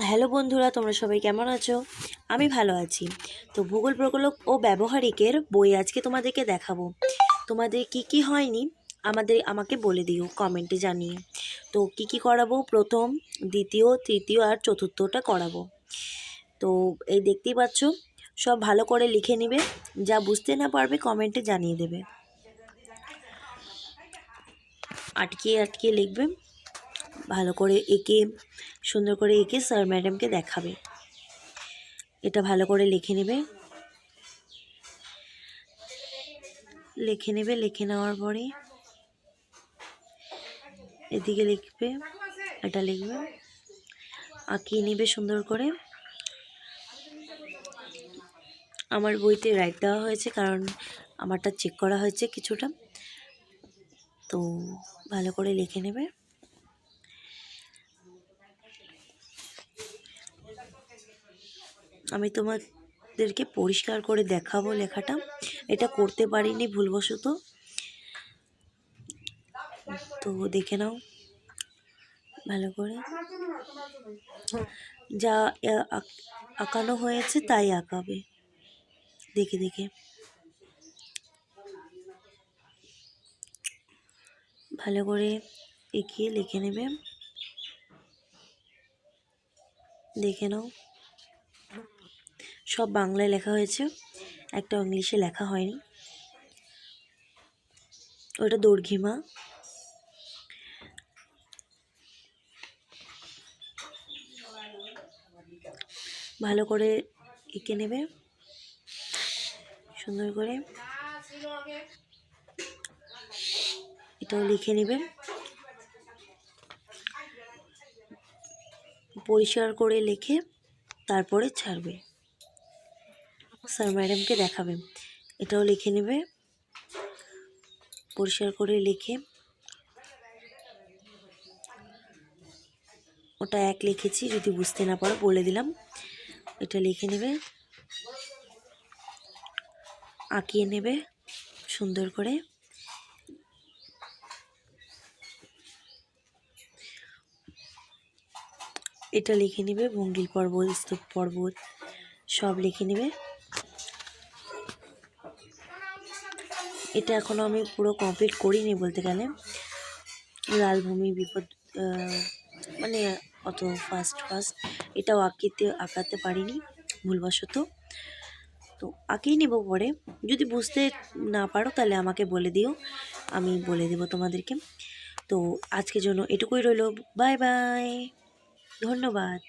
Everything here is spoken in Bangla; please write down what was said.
হ্যালো বন্ধুরা, তোমরা সবাই কেমন আছো? আমি ভালো আছি। তো ভূগোল প্রকল্প ও ব্যবহারিকের বই আজকে তোমাদেরকে দেখাবো। তোমাদের কি কি হয়নি আমাকে বলে দিও কমেন্টে জানিয়ে। তো কি কি করাবো, প্রথম, দ্বিতীয়, তৃতীয় আর চতুর্থটা করাবো। তো এই দেখতেই পাচ্ছ, সব ভালো করে লিখে নিবে। যা বুঝতে না পারবে কমেন্টে জানিয়ে দেবে। আটকিয়ে আটকিয়ে লিখবে, ভালো করে এঁকে, সুন্দর করে এঁকে স্যার ম্যাডামকে দেখাবে। এটা ভালো করে লিখে নেবে। লিখে নেওয়ার পরে এদিকে লিখবে, এটা লিখবে, আঁকিয়ে নেবে সুন্দর করে। আমার বইতে রাইট দেওয়া হয়েছে, কারণ আমারটা চেক করা হয়েছে কিছুটা। তো ভালো করে লিখে নেবে। আমি তোমাদেরকে পরিষ্কার করে দেখাবো লেখাটা। এটা করতে পারিনি ভুলবশত, তো দেখে নাও ভালো করে। যা আঁকানো হয়েছে তাই আঁকাবে, দেখে দেখে ভালো করে এঁকিয়ে লিখে নেবে। দেখে নাও, সব বাংলায় লেখা হয়েছে, একটা ইংলিশে লেখা হয়নি। ওটা দৈর্ঘ্যিমা। ভালো করে এঁকে নেবে সুন্দর করে। এটাও লিখে নেবে, পরিষ্কার করে লিখে তারপরে ছাড়বে, স্যার ম্যাডামকে দেখাবে। এটাও লিখে নেবে, পরিষ্কার করে লিখে। ওটা এক লিখেছি, যদি বুঝতে না পারো বলে দিলাম। এটা লিখে নেবে, আঁকিয়ে নেবে সুন্দর করে। এটা লিখে নেবে, ভঙ্গিল পর্বত, স্তূপ পর্বত সব লিখে নেবে। এটা এখনও আমি পুরো কমপ্লিট করিনি বলতে গেলে। লালভূমি বিপদ, মানে অত ফাস্ট এটাও আঁকাতে পারিনি ভুলবশত। তো আঁকিয়ে নেব পরে, যদি বুঝতে না পারো তাহলে আমাকে বলে দিও, আমি বলে দেবো তোমাদেরকে। তো আজকের জন্য এটুকুই রইলো। বাই বাই, ধন্যবাদ।